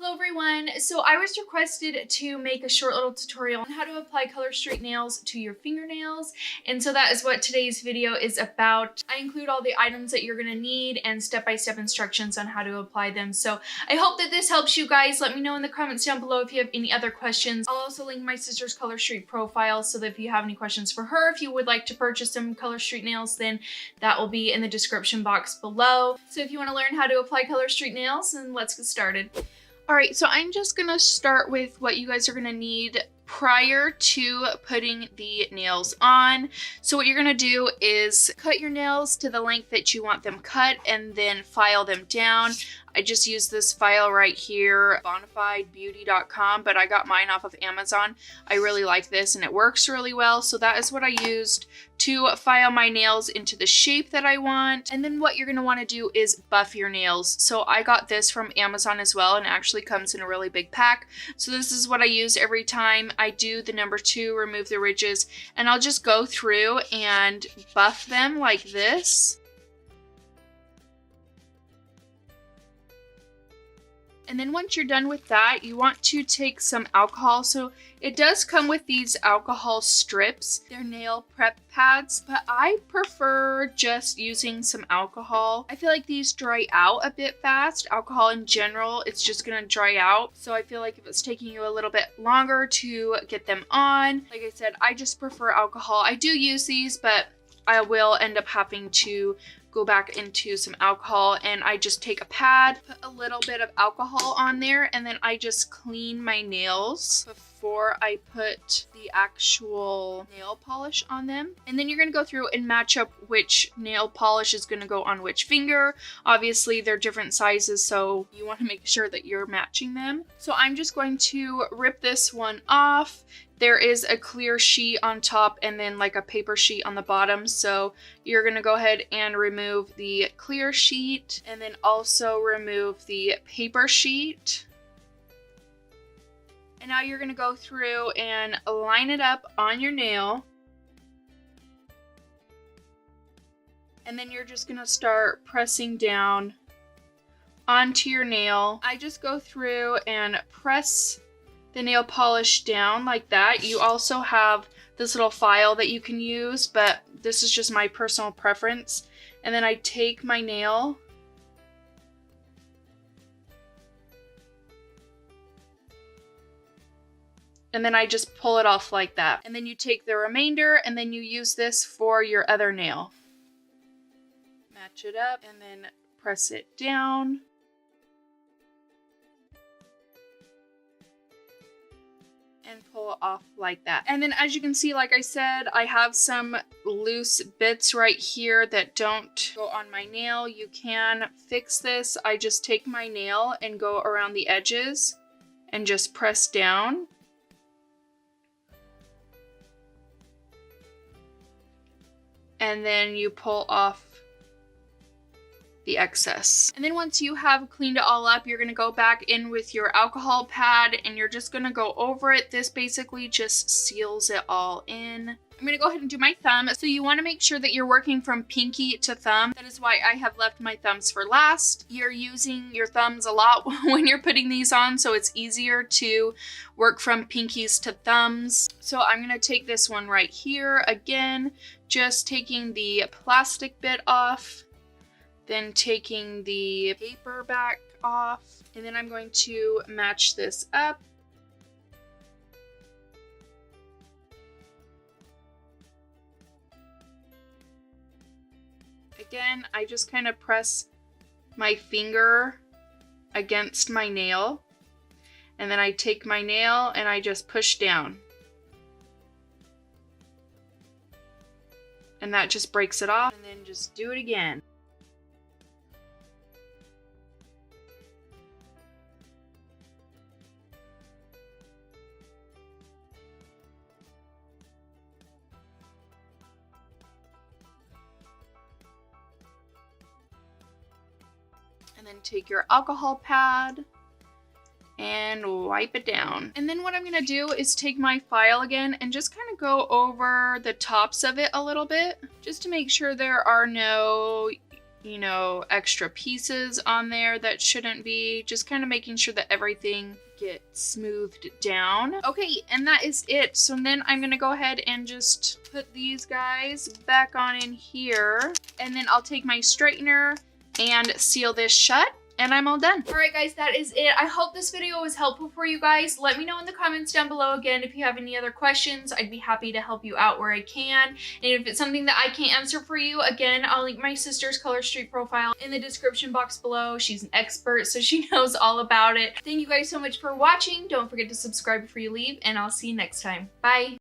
Hello everyone, so I was requested to make a short little tutorial on how to apply Color Street nails to your fingernails, and so that is what today's video is about. I include all the items that you're going to need and step-by-step instructions on how to apply them. So I hope that this helps you guys. Let me know in the comments down below if you have any other questions. I'll also link my sister's Color Street profile so that if you have any questions for her, if you would like to purchase some Color Street nails, then that will be in the description box below. So if you want to learn how to apply Color Street nails, then let's get started. Alright, so I'm just going to start with what you guys are going to need prior to putting the nails on. So what you're going to do is cut your nails to the length that you want them cut and then file them down. I just use this file right here, BOXYCHARM, but I got mine off of Amazon. I really like this and it works really well. So that is what I used to file my nails into the shape that I want. And then what you're going to want to do is buff your nails. So I got this from Amazon as well, and it actually comes in a really big pack. So this is what I use every time I do the number 2, remove the ridges, and I'll just go through and buff them like this. And then once you're done with that, you want to take some alcohol. So it does come with these alcohol strips. They're nail prep pads, but I prefer just using some alcohol. I feel like these dry out a bit fast. Alcohol in general, it's just gonna dry out. So I feel like if it's taking you a little bit longer to get them on, like I said, I just prefer alcohol. I do use these, but I will end up having to go back into some alcohol, and I just take a pad, put a little bit of alcohol on there, and then I just clean my nails before I put the actual nail polish on them. And then you're going to go through and match up which nail polish is going to go on which finger. Obviously they're different sizes, so you want to make sure that you're matching them. So I'm just going to rip this one off. There is a clear sheet on top and then like a paper sheet on the bottom. So you're going to go ahead and remove the clear sheet and then also remove the paper sheet. And now you're going to go through and line it up on your nail. And then you're just going to start pressing down onto your nail. I just go through and press the nail polish down like that. You also have this little file that you can use, but this is just my personal preference. And then I take my nail and then I just pull it off like that. And then you take the remainder and then you use this for your other nail. Match it up and then press it down. And pull off like that. And then as you can see, like I said, I have some loose bits right here that don't go on my nail. You can fix this. I just take my nail and go around the edges and just press down. And then you pull off the excess. And then once you have cleaned it all up, you're going to go back in with your alcohol pad and you're just going to go over it. This basically just seals it all in. I'm going to go ahead and do my thumb. So you want to make sure that you're working from pinky to thumb. That is why I have left my thumbs for last. You're using your thumbs a lot when you're putting these on, so it's easier to work from pinkies to thumbs. So I'm going to take this one right here. Again, just taking the plastic bit off. Then taking the paper back off, and then I'm going to match this up. Again, I just kind of press my finger against my nail, and then I take my nail and I just push down. And that just breaks it off, and then just do it again. And then take your alcohol pad and wipe it down. And then what I'm gonna do is take my file again and just kind of go over the tops of it a little bit, just to make sure there are no you know, extra pieces on there that shouldn't be. Just kind of making sure that everything gets smoothed down. Okay, and that is it. So then I'm gonna go ahead and just put these guys back on in here. And then I'll take my straightener and seal this shut. And I'm all done. All right, guys, that is it. I hope this video was helpful for you guys. Let me know in the comments down below again if you have any other questions. I'd be happy to help you out where I can. And if it's something that I can't answer for you, again, I'll link my sister's Color Street profile in the description box below. She's an expert, so she knows all about it. Thank you guys so much for watching. Don't forget to subscribe before you leave, and I'll see you next time. Bye.